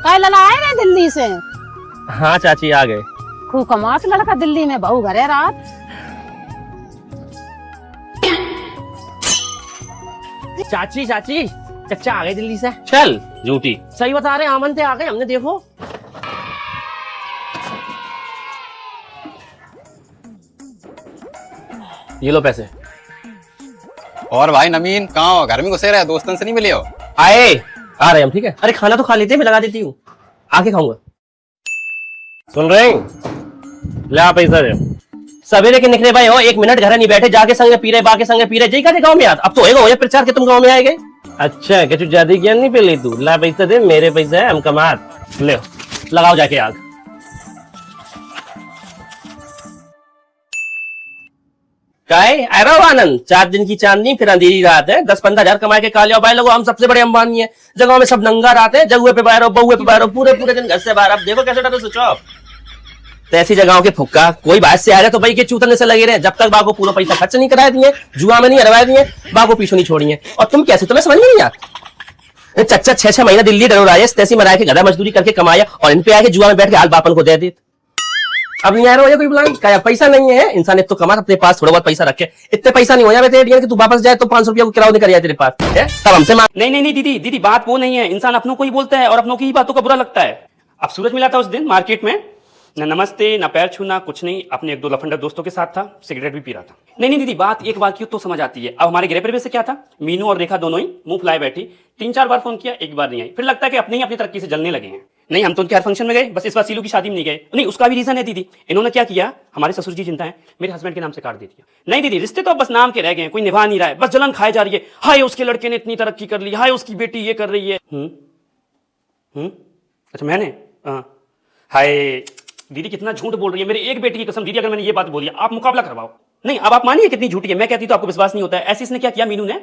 कल आए गए दिल्ली से? हाँ चाची आ गए। खूब कमात लड़का दिल्ली में, बहू घरे रात। चाची चाची चचा आ गए दिल्ली से। चल झूठी, सही बता रहे, आमन से आ गए हमने, देखो। ये लो पैसे। और भाई नमीन कहाँ हो? घर में घुसे रहे, दोस्तों से नहीं मिले हो? आए आ रहे हम, ठीक है। अरे खाना तो खा लेते हैं, मैं लगा देती हूँ, आके खाऊंगा। सुन रहे हैं? ला पैसा दे। सवेरे के निकले भाई हो, 1 मिनट घर नहीं बैठे, जाके संग पी रहे, बाके संग पी रहे, जय का गाँव में याद। अब तो होएगा प्रचार के तुम गाँव में आएगे। अच्छा क्या तू ज्यादा ज्ञान नहीं पे ले तू? ला पैसा दे, मेरे पैसा है, हम कमात। ले लगाओ जाके आग। काय अरे आनंद, 4 दिन की चांदनी फिर अंधेरी रात है। 10-15 हजार कमाए के काले भाई लोगो, हम सबसे बड़े अंबानी है। जगहों में सब नंगा रात है, जगुए पे बाहर, बहुए पे बाहर, पूरे पूरे दिन घर से बाहर। अब देखो कैसे डरो सोचो। तो ऐसी जगहों के फुक्का कोई बात से आ जाए तो भाई के चूतने से लगे रहे। जब तक बाको पूरा पैसा खर्च नहीं कराए दिए, जुआ में नहीं हरवाए दिए, बाको पीछू नहीं छोड़िए। और तुम कैसे, तुम्हें समझ नहीं यार। चच्चा 6-6 महीना दिल्ली डरो राजेश तैसी मराए के गधा मजदूरी करके कमाया, और इन पे आके जुआ में बैठ के हाल बापन को दे दी। अब नहीं आ रहा हो कोई बुलाने का, पैसा नहीं है इंसान तो कमा अपने पास थोड़ा बहुत पैसा रखे। इतने पैसा नहीं हो जाए कि तू वापस जाए तो 500 रुपया को किराया नहीं कर जाए तेरे पास है, तब हमसे मांग। नहीं दीदी बात वो नहीं है। इंसान अपनों को ही बोलता है और अपनों की ही बातों का बुरा लगता है। अब सूरज मिला था उस दिन मार्केट में, न नमस्ते न पैर छूना, कुछ नहीं। अपने 1-2 लफंडर दोस्तों के साथ था, सिगरेट भी पी रहा था। नहीं दीदी बात एक बात की तो समझ आती है। अब हमारे गृह प्रवेश से क्या था, मीनू और रेखा दोनों ही मुंह फुलाए बैठी। 3-4 बार फोन किया, एक बार नहीं आई। फिर लगता है कि अपने ही अपनी तरक्की से जलने लगे हैं। नहीं हम तो उनके हर फंक्शन में गए, बस इस बार सीलू की शादी में नहीं गए। नहीं उसका भी रीजन है दीदी। इन्होंने क्या किया, हमारे ससुर जी चिंता है, मेरे हस्बैंड के नाम से काट दे दिया। नहीं दीदी रिश्ते तो अब बस नाम के रह गए, कोई निभा नहीं रहा है, बस जलन खाए जा रही है। हाय उसके लड़के ने इतनी तरक्की कर ली, हाय उसकी बेटी ये कर रही है। अच्छा मैंने हाय दीदी कितना झूठ बोल रही है। मेरी एक बेटी की कसम दीदी, अगर मैंने ये बात बोली आप मुकाबला करवाओ। नहीं अब आप मानिए कितनी झूठी है, मैं कहती तो आपको विश्वास नहीं होता है। ऐसे इसने क्या किया, मीनू ने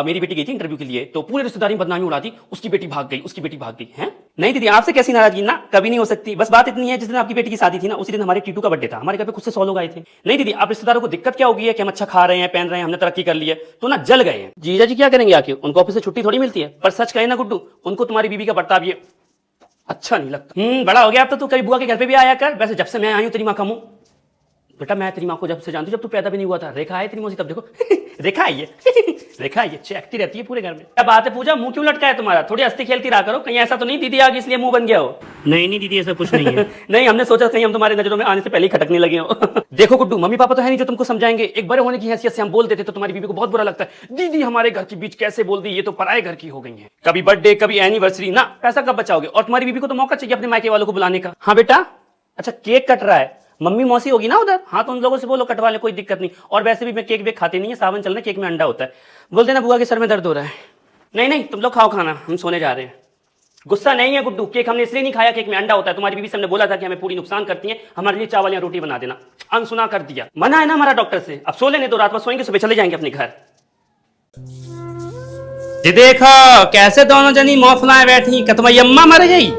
मेरी बेटी गई थी इंटरव्यू के लिए, तो पूरे रिश्तेदारी में बदनामी उड़ा दी, उसकी बेटी भाग गई, उसकी बेटी भाग गई है। नहीं दीदी आपसे कैसी नाराजगी, ना कभी नहीं हो सकती। बस बात इतनी है, जिस दिन आपकी बेटी की शादी थी ना, उसी दिन हमारे टीटू का बर्थडे था, हमारे घर पे खुद से 100 लोग आए थे। नहीं दीदी आप रिश्तेदारों को दिक्कत क्या होगी है कि हम अच्छा खा रहे हैं, पहन रहे हैं, हमने तरक्की कर ली है, तो ना जल गए हैं। जीजा जी क्या करेंगे आके, उनको ऑफिस से छुट्टी थोड़ी मिलती है। पर सच कहे ना गुड्डू, उनको तुम्हारी बीबी का बर्ताव ये अच्छा नहीं लगता। बड़ा हो गया अब तो तू कभी बुआ के घर पे भी आया कर। वैसे जब से मैं आई हूँ तेरी माँ का मुंह, बेटा मैं तेरी माँ को जब से जानती हूँ, जब तू पैदा भी नहीं हुआ था। रेखा है तेरी मौसी, तब देखो रेखा आई है रेखा आई है, चेकती रहती है पूरे घर में। क्या बात है पूजा, मुंह क्यों लटका है तुम्हारा? थोड़ी हंसती खेलती रहा करो, कहीं ऐसा तो नहीं दीदी आगे इसलिए मुंह बन गया हो? नहीं दीदी ऐसा कुछ नहीं है नहीं हमने सोचा कहीं हम तुम्हारे नजरों में आने से पहले ही खटकने लगे हो देखो गुड्डू मम्मी पापा तो है नहीं जो तुमको समझाएंगे। एक बड़े होने की हैसियत से हम बोल देते तो तुम्हारी बीबी को बहुत बुरा लगता है। दीदी हमारे घर के बीच कैसे बोल दी, ये तो पराए घर की हो गई है। कभी बर्थडे कभी एनिवर्सरी, ना पैसा कब बचाओगे? और तुम्हारी बीबी को तो मौका चाहिए अपने मायके वालों को बुलाने का। हाँ बेटा अच्छा केक कट रहा है, मम्मी मौसी होगी ना उधर, हाँ तो उन लोगों से बोलो कटवा ले, कोई दिक्कत नहीं। और वैसे भी मैं केक वेक खाते नहीं है, सावन चल रहा है, केक में अंडा होता है। बोल देना बुआ के सर में दर्द हो रहा है। नहीं तुम लोग खाओ खाना, हम सोने जा रहे हैं। गुस्सा नहीं है गुड्डू, केक हमने इसलिए नहीं खाया, केक में अंडा होता है। तुम्हारी बीबी से हमने बोला था कि हमें पूरी नुकसान करती है, हमारे लिए चावल या रोटी बना देना, अनसुना कर दिया। मना है ना हमारा डॉक्टर से। अब सो लेने दो, रात में सोएंगे, सुबह चले जाएंगे अपने घर। जी देखो कैसे दोनों जनी मौफलाएं बैठी, तुम्हारी अम्मा मर गई।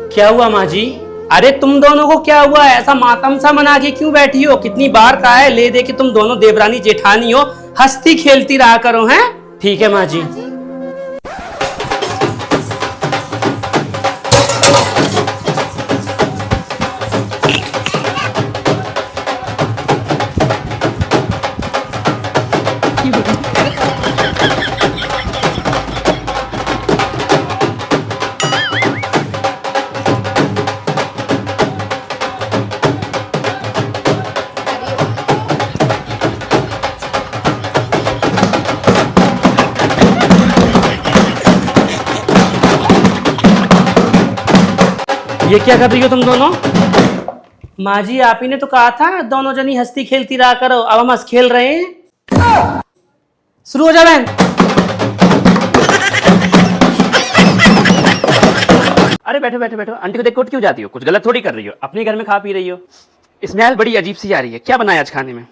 क्या हुआ माँ जी? अरे तुम दोनों को क्या हुआ, ऐसा मातम सा मना के क्यों बैठी हो? कितनी बार कहा है ले दे के तुम दोनों देवरानी जेठानी हो, हंसती खेलती रहा करो। हैं ठीक है माँ जी। ये क्या कर रही हो तुम दोनों? माँ जी आप ही ने तो कहा था दोनों जनी हंसती खेलती रहा करो, अब हम हंस खेल रहे हैं। शुरू हो जा बहन। अरे बैठो बैठो बैठो, आंटी को देख उठ क्यों जाती हो? कुछ गलत थोड़ी कर रही हो, अपने घर में खा पी रही हो। स्मेल बड़ी अजीब सी आ रही है, क्या बनाया आज खाने में?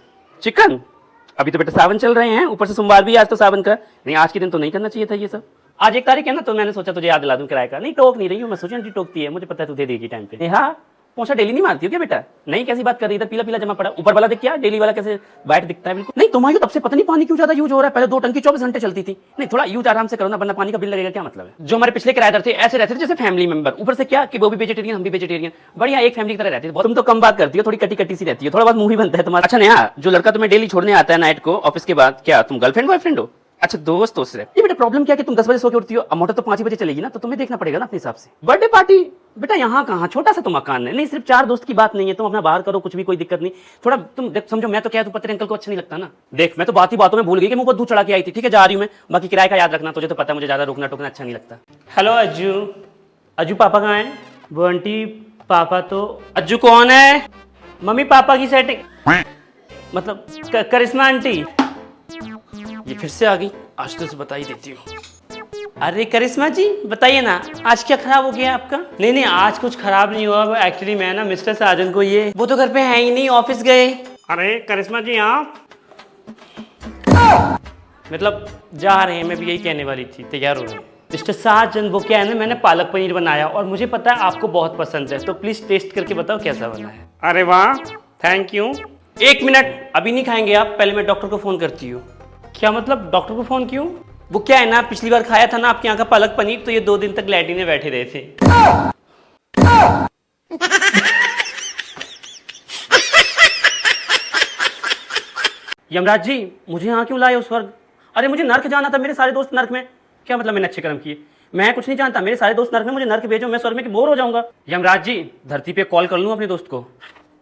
चिकन? अभी तो बेटा सावन चल रहे हैं, ऊपर से सोमवार भी आज तो सावन का। नहीं आज के दिन तो नहीं करना चाहिए था ये सब। आज 1 तारीख है ना, तो मैंने सोचा तुझे याद दिला दूं किराए का। नहीं टोक नहीं रही हूँ मैं, सोचा आंटी टोकती है, मुझे पता है तू दे देगी टाइम पे। हाँ पोछा डेली नहीं मारती हो क्या बेटा? नहीं, कैसी बात कर रही है? इधर पीला पीला जमा पड़ा, ऊपर वाला देख क्या डेली वाला कैसे वाइट दिखता है बिल्कुल। नहीं तुम्हारी तब से पता नहीं पानी क्यों ज्यादा यूज हो रहा है। पहले 2 टंकी 24 घंटे चलती थी। नहीं थोड़ा यूज आराम से करो ना, वरना पानी का बिल लगेगा। क्या मतलब है? जो हमारे पिछले किराएदार थे ऐसे रहते थे जैसे फैमिली मेंबर। ऊपर से क्या कि वो भी वेजिटेरियन, हम भी वेजिटेरियन, बढ़िया एक फैमिली की तरह रहती है। तुम तो कम बात करती हो, थोड़ी कटी कटी सी रहती है, थोड़ा बहुत मुंह ही बनता है तुम्हारा। अच्छा नया जो लड़का तुम्हें डेली छोड़ने आता है नाइट को ऑफिस के बाद, क्या तुम गर्लफ्रेंड बॉयफ्रेंड हो? अच्छा दोस्त हो सिर्फ। ये बेटा प्रॉब्लम क्या है कि तुम 10 बजे सो के उठती हो, अब मोटर तो 5 बजे चलेगी ना, तो तुम्हें देखना पड़ेगा ना अपने हिसाब से। बर्थडे पार्टी बेटा यहाँ कहाँ, छोटा सा तो मकान है। नहीं सिर्फ 4 दोस्त की बात नहीं है, तुम अपना बाहर करो, कुछ भी कोई दिक्कत नहीं। थोड़ा तुम देख समझो, मैं तो क्या तू पत्र अंकल को अच्छा नहीं लगता ना। देख मैं तो बात ही बातों में भूल गई कि मुंह पर दूध चढ़ा के आई थी। ठीक है जा रही हूँ मैं, बाकी किराए का याद रखना, तुझे तो पता है मुझे ज्यादा रोकना टोकना अच्छा नहीं लगता। हेलो अज्जू। अज्जू पापा कहाँ है? वो आंटी पापा तो। अज्जू कौन है? मम्मी पापा की सेटिंग मतलब करिश्मा आंटी। ये फिर से आ गई, आज तो बता ही देती हूँ। अरे करिश्मा जी बताइए ना, आज क्या खराब हो गया आपका? नहीं नहीं आज कुछ खराब नहीं हुआ, वो एक्चुअली मैं ना मिस्टर साजन को ये वो तो घर पे है ही नहीं, ऑफिस गए। अरे करिश्मा जी आप मतलब जा रहे हैं, मैं भी यही कहने वाली थी, तैयार हो रही है। मिस्टर साजन वो क्या है ना, मैंने पालक पनीर बनाया और मुझे पता है आपको बहुत पसंद है, तो प्लीज टेस्ट करके बताओ कैसा बना है। अरे वाह थैंक यू। 1 मिनट, अभी नहीं खाएंगे आप, पहले मैं डॉक्टर को फोन करती हूँ। क्या मतलब डॉक्टर को फोन क्यों? वो क्या है ना, पिछली बार खाया था ना आपके यहाँ का पालक पनीर, तो ये 2 दिन तक लैट्रिन में बैठे रहे थे। यमराज जी मुझे यहाँ क्यों लाए हो स्वर्ग? अरे मुझे नर्क जाना था, मेरे सारे दोस्त नर्क में। क्या मतलब मैंने अच्छे कर्म किए? मैं कुछ नहीं जानता, मेरे सारे दोस्त नर्क में, मुझे नर्क भेजो, मैं स्वर्ग में बोर हो जाऊंगा। यमराज जी धरती पे कॉल कर लूँ अपने दोस्त को।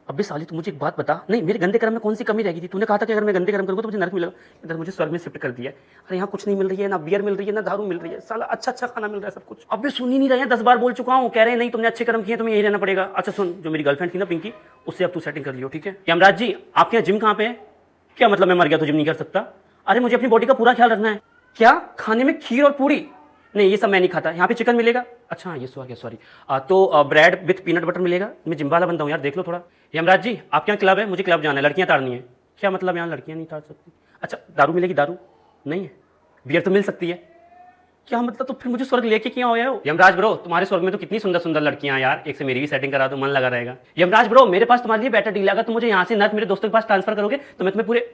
अबे साली तू मुझे एक बात बता, नहीं मेरे गंदे कर्म में कौन सी कमी रह गई थी? तूने कहा था कि अगर मैं गंदे कर्म करूंगा तो मुझे नरक मिलेगा, इधर मुझे स्वर्ग में शिफ्ट कर दिया है। अरे यहाँ कुछ नहीं मिल रही है, ना बियर मिल रही है, ना दारू मिल रही है, साला अच्छा अच्छा खाना मिल रहा है सब कुछ। अबे सुन ही नहीं रहे हैं, 10 बार बोल चुका हूँ, कह रहे हैं नहीं तुमने अच्छे कर्म किए, तुम्हें यही रहना पड़ेगा। अच्छा सुन, जो मेरी गर्लफ्रेंड थी ना पिंकी, उससे अब तू सेटिंग कर लियो ठीक है? यमराज जी आपके यहाँ जिम कहाँ पे है? क्या मतलब मैं मर गया तो जिम नहीं कर सकता? अरे मुझे अपनी बॉडी का पूरा ख्याल रखना है। क्या खाने में खीर और पूरी? नहीं ये सब मैं नहीं खाता। यहाँ पे चिकन मिलेगा? अच्छा ये सॉरी तो ब्रेड विथ पीनट बटर मिलेगा? मैं जिम वाला बंदा हूँ यार, देख लो थोड़ा। यमराज जी आपके यहाँ क्लब है, मुझे क्लब जाना है, लड़कियाँ ताड़नी है। क्या मतलब यहाँ लड़कियाँ नहीं ताड़ सकती? अच्छा दारू मिलेगी? दारू नहीं है, बियर तो मिल सकती है। क्या मतलब तो फिर मुझे स्वर्ग लेके क्यों आए हो? यमराज ब्रो तुम्हारे स्वर्ग में तो कितनी सुंदर सुंदर लड़कियां यार, एक से मेरी भी सेटिंग करा दो, मन लगा रहेगा। यमराज ब्रो मेरे पास तुम्हारे लिए बेटर डील है, अगर तुम मुझे यहाँ से नर्क मेरे दोस्तों के पास ट्रांसफर करोगे तो मैं तुम्हें पूरे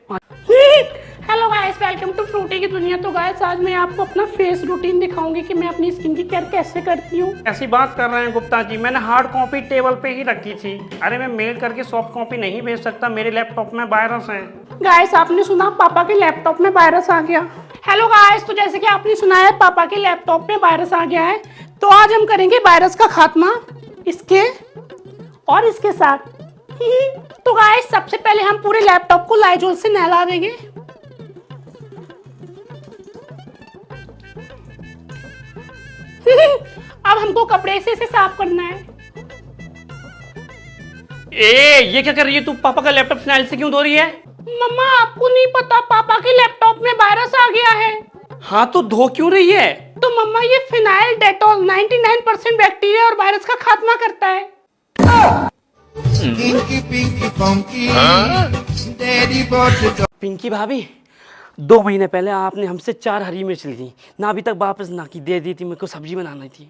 hello guys welcome to Frooti की दुनिया। तो गाइस आज मैं आपको अपना फेस रूटीन दिखाऊंगी कि मैं अपनी स्किन की केयर कैसे करती हूँ। ऐसी बात कर रहे हैं गुप्ता जी, मैंने हार्ड कॉपी टेबल पे ही रखी थी। अरे मैं मेल करके सॉफ्ट कॉपी नहीं भेज सकता, मेरे लैपटॉप में वायरस है। गाइस आपने सुना पापा के लैपटॉप में वायरस आ गया। हेलो गाइस तो जैसे कि आपने सुना है पापा के लैपटॉप में वायरस आ गया है, तो आज हम करेंगे वायरस का खात्मा इसके और इसके साथ। तो गाइस सबसे पहले हम पूरे लैपटॉप को लाइजोल से नहला देंगे। अब हमको कपड़े से इसे साफ करना है। ये क्या कर रही है तू? पापा का लैपटॉप फिनाइल से क्यों धो रही है? मम्मा आपको नहीं पता पापा के लैपटॉप में वायरस आ गया है। हाँ तो धो क्यों रही है? तो मम्मा ये फिनाइल डेटॉल 99% बैक्टीरिया और वायरस का खात्मा करता है। Pinky, pinky, funky. Daddy bought the dog. Pinky भाभी 2 महीने पहले आपने हमसे 4 हरी मिर्च ली थी ना, अभी तक वापस ना की, दे दी थी, मेरे को सब्जी बनानी थी।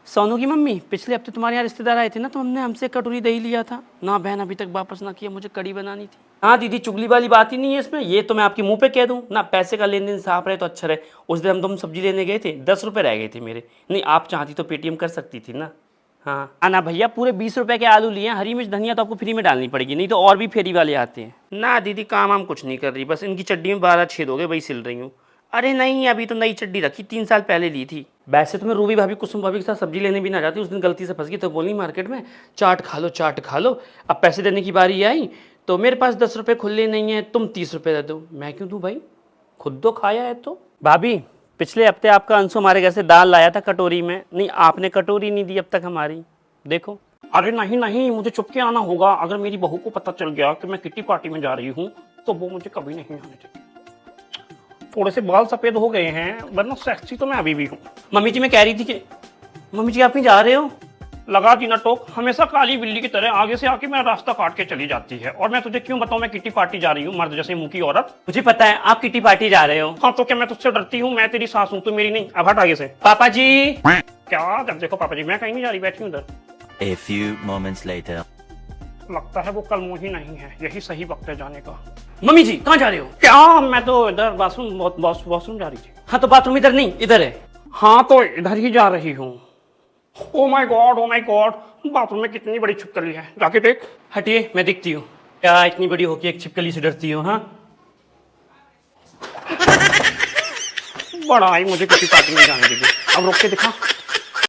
सोनू की मम्मी पिछले हफ्ते तुम्हारे यहाँ रिश्तेदार आए थे ना, तो हमने हमसे कटोरी दही लिया था ना, बहन अभी तक वापस ना किया, मुझे कड़ी बनानी थी। हाँ दीदी चुगली वाली बात ही नहीं है इसमें, ये तो मैं आपके मुंह पे कह दूं ना, पैसे का लेन देन साफ रहे तो अच्छा रहे। उस दिन हम तुम सब्जी लेने गए थे, 10 रुपये रह गए थे मेरे। नहीं आप चाहती तो पेटीएम कर सकती थी ना। हाँ ना भैया पूरे 20 रुपए के आलू लिए हैं, हरी मिर्च धनिया तो आपको फ्री में डालनी पड़ेगी, नहीं तो और भी फेरी वाले आते हैं ना। दीदी काम हम कुछ नहीं कर रही, बस इनकी चड्डी में 12 छेद हो गए, वही सिल रही हूँ। अरे नहीं अभी तो नई चड्डी रखी, 3 साल पहले ली थी। वैसे तो मैं रूबी भाभी कुसुम भाभी के साथ सब्जी लेने भी ना जाती, उस दिन गलती से फंस गई तो बोली मार्केट में चाट खा लो। अब पैसे देने की बारी आई तो मेरे पास 10 रुपये खुले नहीं है, तुम 30 रुपये दे दो। मैं क्यों दूँ भाई, खुद तो खाया है। तो भाभी पिछले हफ्ते आपका अंशु हमारे घर से दाल लाया था कटोरी में, नहीं आपने कटोरी नहीं दी अब तक हमारी, देखो। अरे नहीं मुझे चुप के आना होगा, अगर मेरी बहू को पता चल गया कि मैं किटी पार्टी में जा रही हूँ तो वो मुझे कभी नहीं आने देगी। थोड़े से बाल सफेद हो गए हैं, वरना सेक्सी तो मैं अभी भी हूँ। मम्मी जी मैं कह रही थी कि मम्मी जी आप कहीं जा रहे हो? लगा दी ना टोक, हमेशा काली बिल्ली की तरह आगे से आके मेरा रास्ता काट के चली जाती है। और मैं तुझे क्यों बताऊं मैं किटी पार्टी जा रही हूँ, मर्द जैसे मुंह की औरत। मुझे पता है आप किटी पार्टी जा रहे हो। हाँ तो क्या मैं तुझसे डरती हूँ? मैं तेरी सास हूँ, तू मेरी नहीं। अब हट आगे से। पापा जी क्या? जब देखो पापा जी, मैं कहीं नहीं जा रही, बैठी हूँ उधर। A few moments later. लगता है वो कल मुंह ही नहीं है, यही सही वक्त है जाने का। मम्मी जी कहाँ जा रहे हो? क्या, मैं तो इधर वॉशरूम जा रही थी। हाँ तो बाथरूम इधर नहीं, इधर है। हाँ तो इधर ही जा रही हूँ। ओ माय गॉड, बाथरूम में कितनी बड़ी छिपकली है, जाके देख। हटिए, मैं दिखती हूँ। क्या इतनी बड़ी होके एक छिपकली से डरती हो? हाँ, बड़ा ही मुझे किसी पार्टी में जाने देगी। अब रोक के दिखा।